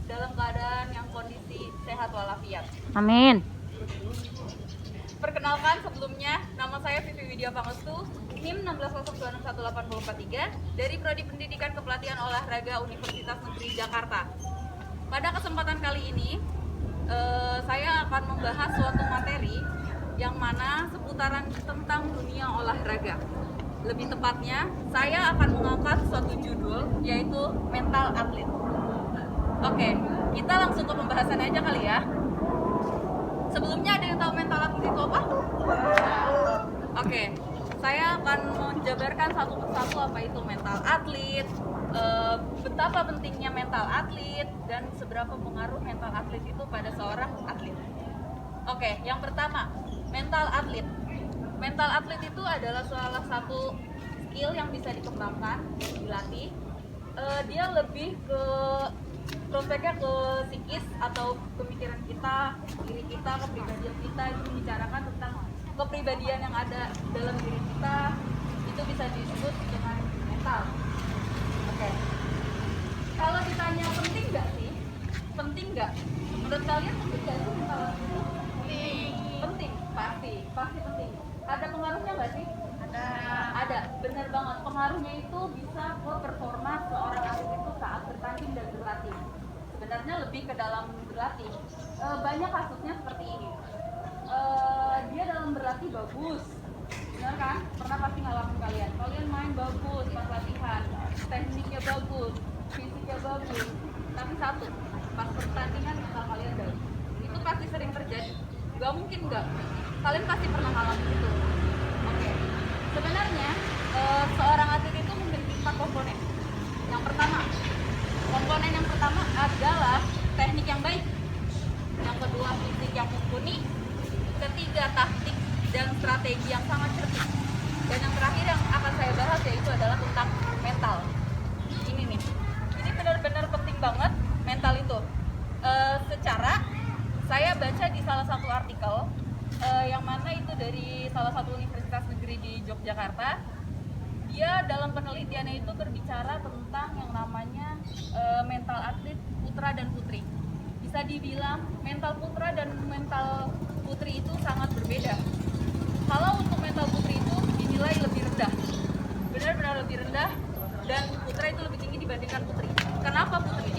dalam keadaan yang kondisi sehat walafiat. Amin. Perkenalkan sebelumnya, nama saya Vivi Widya Pangestu, NIM 1602618443 dari Prodi Pendidikan Kepelatihan Olahraga Universitas Negeri Jakarta. Pada kesempatan kali ini, saya akan membahas suatu materi yang mana seputaran tentang dunia olahraga. Lebih tepatnya, saya akan mengangkat suatu judul, yaitu mental atlet. Oke, kita langsung ke pembahasan aja kali ya. Sebelumnya ada yang tahu mental atlet itu apa? Oke, saya akan menjabarkan satu persatu apa itu mental atlet, betapa pentingnya mental atlet, dan seberapa pengaruh mental atlet itu pada seorang atlet. Oke, yang pertama, mental atlet. Mental atlet itu adalah salah satu skill yang bisa dikembangkan, dilatih. Dia lebih ke prospeknya ke psikis atau pemikiran kita, diri kita, kepribadian kita. Itu membicarakan tentang kepribadian yang ada dalam diri kita, itu bisa disebut dengan mental. Oke. Kalau ditanya penting nggak sih? Penting nggak? Menurut kalian penting nggak sih mental itu? Penting, pasti penting. Ada pengaruhnya nggak sih? Ada, benar banget. Pengaruhnya itu bisa ke performa seorang atlet itu saat bertanding dan berlatih. Sebenarnya lebih ke dalam berlatih. Banyak kasusnya seperti ini. Dia dalam berlatih bagus, benar kan? Pernah pasti ngalamin kalian. Kalian main bagus pas latihan, tekniknya bagus, fisiknya bagus. Tapi satu, pas pertandingan mental kalian down. Itu pasti sering terjadi. Gak mungkin enggak. Kalian pasti pernah ngalamin itu. Oke. Sebenarnya seorang atlet itu memiliki 4 komponen. Yang pertama, komponen yang pertama adalah teknik yang baik. Yang kedua, fisik yang mumpuni. Ketiga, taktik dan strategi yang sangat cerdik. Dan yang terakhir yang akan saya bahas yaitu adalah tentang mental. Ini nih, ini benar-benar penting banget mental itu. Secara saya baca di salah satu artikel yang mana itu dari salah satu universitas negeri di Yogyakarta. Dia dalam penelitiannya itu berbicara tentang yang namanya mental atlet putra dan putri. Bisa dibilang mental putra dan mental putri itu sangat berbeda. Kalau untuk mental putri itu dinilai lebih rendah, benar-benar lebih rendah, dan putra itu lebih tinggi dibandingkan putri. Kenapa putri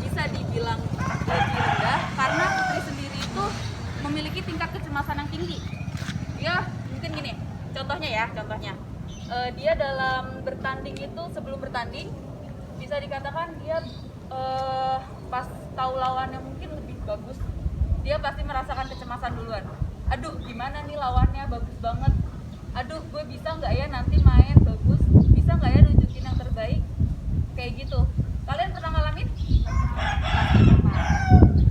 bisa dibilang lebih rendah? Karena putri sendiri itu memiliki tingkat kecemasan yang tinggi. Dia mungkin gini, contohnya. Dia dalam bertanding itu, sebelum bertanding bisa dikatakan dia pas tahu lawannya mungkin lebih bagus, dia pasti merasakan kecemasan duluan. Aduh, gimana nih lawannya, bagus banget. Aduh, gue bisa nggak ya nanti main bagus? Bisa nggak ya nunjukin yang terbaik? Kayak gitu. Kalian pernah ngalamin? Pasti pernah.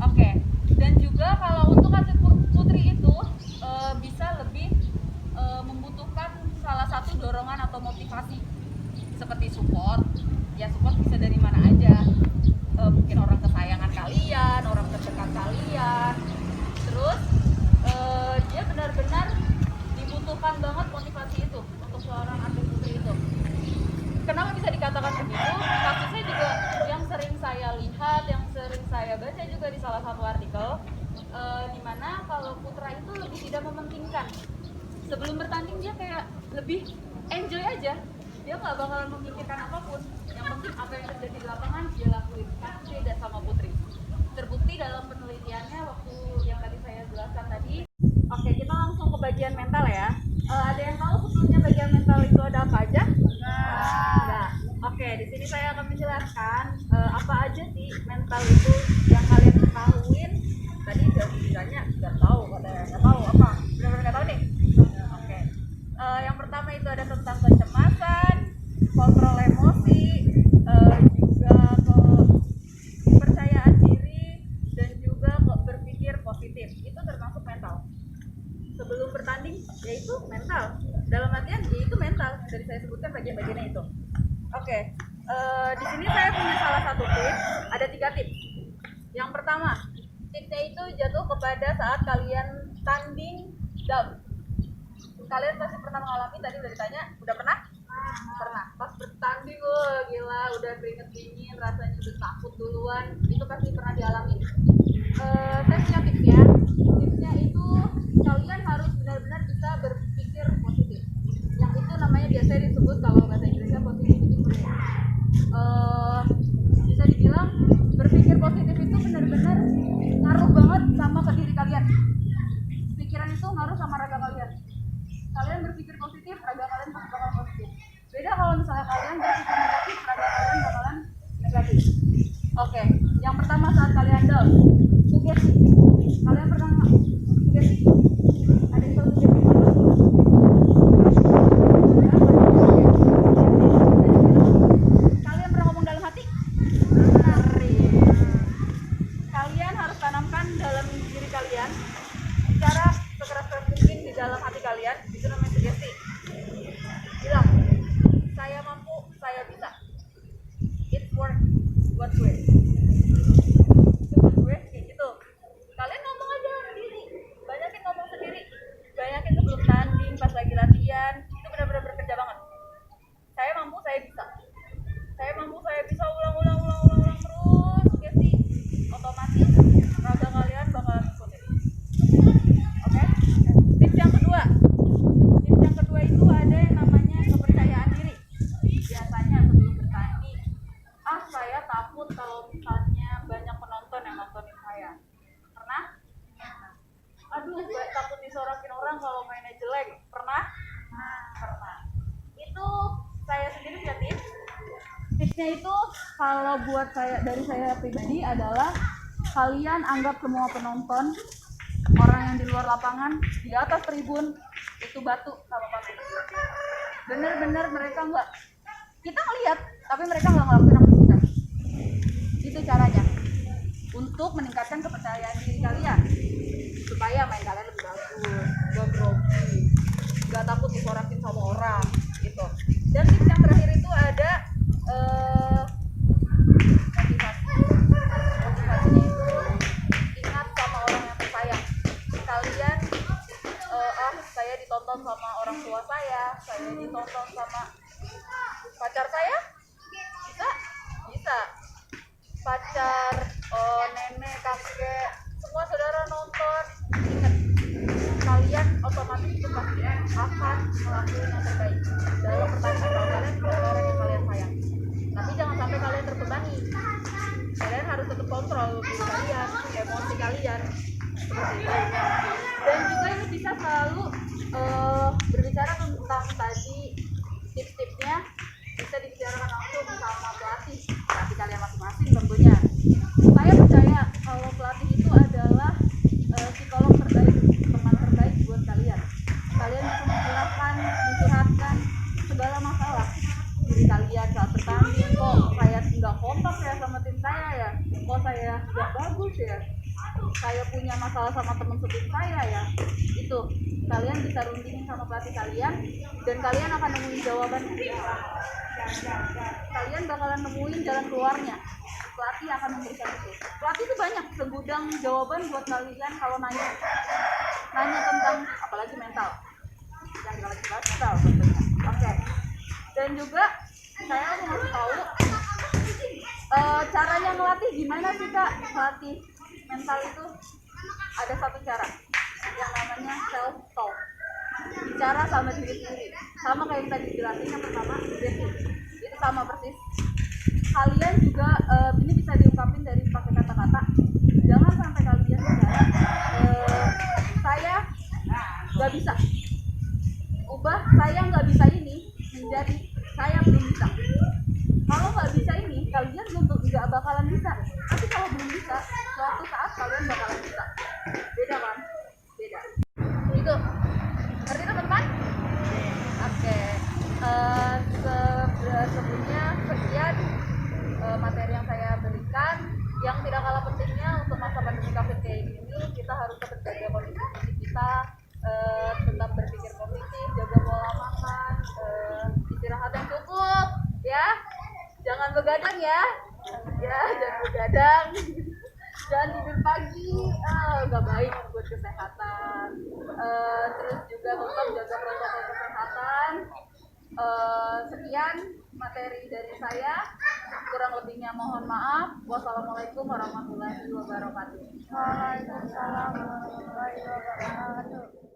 Oke. Dan juga kalau untuk atlet putri itu bisa lebih membutuhkan salah satu dorongan atau motivasi seperti support. Ya, support bisa dari mana aja. Mungkin orang kesayangan kalian, orang terdekat kalian. Terus dia benar-benar dibutuhkan banget motivasi itu untuk seorang atlet putri itu. Kenapa bisa dikatakan begitu? Kasusnya juga yang sering saya lihat, yang sering saya baca juga di salah satu artikel, di mana kalau putra itu lebih tidak mementingkan. Sebelum bertanding dia kayak lebih enjoy aja. Dia nggak bakalan memikirkan apapun. Yang penting apa yang terjadi di lapangan dia lakuin. Beda sama putri. Terbukti dalam penelitiannya waktu yang tadi saya jelaskan tadi. Oke, kita langsung ke bagian mental ya. Ada yang tahu sebelumnya bagian mental itu ada apa aja? Enggak. Oke, di sini saya akan menjelaskan apa aja sih mental itu yang kalian ketahuin. Tadi udah ditanya nggak tahu, nggak tahu apa? Benar-benar nggak tahu nih. Oke. Yang pertama itu ada tentang kecemasan, kontrol emosi, juga kepercayaan diri, dan juga berpikir positif. Itu termasuk mental. Sebelum bertanding yaitu mental. Dalam artian yaitu mental. Dari saya sebutkan bagian-bagiannya itu. Oke. Di sini saya punya salah satu tips. Ada 3 tips. Yang pertama, tipsnya itu jatuh kepada saat kalian tanding down. Kalian pasti pernah mengalami, tadi udah ditanya, udah pernah? Pernah. Pas bertanding, gila, udah keringet dingin, rasanya udah takut duluan. Itu pasti pernah dialami. Saya punya tipsnya. Tipsnya itu kalian harus benar-benar bisa berpikir positif. Yang itu namanya biasa disebut kalau bahasa Inggrisnya positivity brain. Bisa dibilang berpikir positif itu benar-benar ngaruh banget sama ke diri kalian. Pikiran itu ngaruh sama raga kalian. Kalian berpikir positif, raga kalian bakal positif. Beda kalau misalnya kalian berpikir negatif, raga kalian bakalan negatif. Oke, yang pertama saat kalian down, sugesti. Kalian pernah sugesti? Ada yang tahu sugesti? Kalian pernah ngomong dalam hati? Kalian harus tanamkan dalam diri kalian bicara sekeras-keras mungkin di dalam hati kalian. Itu namanya sugesti. Bilang, saya mampu, saya bisa. It work buat gue. Itu buat gue kayak gitu. Kalian ngomong aja sendiri, banyakin ngomong sendiri, banyakin sebelum tanding, pas lagi latihan. Itu benar-benar bekerja banget. Saya mampu, saya bisa. Saya mampu, saya bisa, ulang terus, sugesti. Otomatis raga kalian bakalan ikutin. Oke? Tips yang kedua. Tips yang kedua itu ada yang namanya kepercayaan diri. Biasanya sebelum bertanding, saya takut kalau misalnya banyak penonton yang nontonin saya. Pernah? Aduh, takut disorokin orang kalau mainnya jelek. Pernah? Pernah. Itu saya sendiri punya tips. Tipsnya itu kalau buat saya, dari saya pribadi adalah kalian anggap semua penonton, orang yang di luar lapangan, di atas tribun, itu batu sama pemain. Bener-bener mereka nggak, kita ngeliat, tapi mereka nggak ngelakuin aktivitas. Itu caranya untuk meningkatkan kepercayaan diri kalian supaya main kalian lebih bagus, gak grogi, gak takut disorakin sama orang gitu. Dan tips yang terakhir itu ada motivasinya itu ingat sama orang yang tersayang. Kalian saya ditonton sama orang tua saya ditonton sama pacar saya, bisa pacar, nenek, kakek, semua saudara nonton. Ingat, kalian otomatis itu pasti akan melakukan yang terbaik dalam pertandingan kalian ke orang yang kalian sayang. Tapi jangan sampai kalian terbebani. Kalian harus tetap kontrol diri kalian, emosi kalian, seperti itu. Dan juga ini bisa selalu berbicara tentang tadi tips-tipsnya, bisa dibicarakan langsung sama pelatih kalian masing-masing tentunya. Saya percaya kalau pelatih itu adalah psikolog terbaik, teman terbaik buat kalian. Kalian bisa mencurhatkan segala masalah diri kalian saat bertanding. Kok saya nggak kompak ya sama tim saya ya, kok saya nggak bagus ya, saya punya masalah sama teman setim saya ya. Itu kalian bisa rundingin sama pelatih kalian dan kalian akan nemuin jawabannya. Kalian bakalan nemuin jalan keluarnya. Pelatih akan memberikan itu. Pelatih itu banyak segudang jawaban buat kalian kalau nanya tentang apalagi mental. Yang kita lagi bahas mental tentunya. Oke. Dan juga saya mau tahu caranya ngelatih gimana sih Kak? Melatih mental itu ada satu cara yang namanya self talk. Bicara sama diri sendiri. Sama kayak yang tadi dijelasin yang pertama, itu sama persis. Kalian juga ini bisa diungkapin dari pakai kata-kata. Jangan sampai kalian bicara saya nggak bisa. Ubah saya nggak bisa ini menjadi saya belum bisa. Kalau nggak bisa ini, kalian nggak bakalan bisa. Tapi kalau belum bisa, suatu saat kalian bakalan bisa. Beda kan? Beda. Itu. Ngerti teman-teman? Oke. Sebelumnya sekian materi yang saya berikan. Yang tidak kalah pentingnya untuk masa pandemi COVID kayak gini, kita harus tetap jaga kondisi fisik kita, tetap berpikir positif, jaga pola makan, istirahat yang cukup, ya. Jangan begadang ya, jangan begadang. Jangan tidur pagi, nggak baik buat kesehatan. Terus juga tetap jaga protokol kesehatan. Sekian materi dari saya, kurang lebihnya mohon maaf. Wassalamualaikum warahmatullahi wabarakatuh. Waalaikumsalam warahmatullahi wabarakatuh.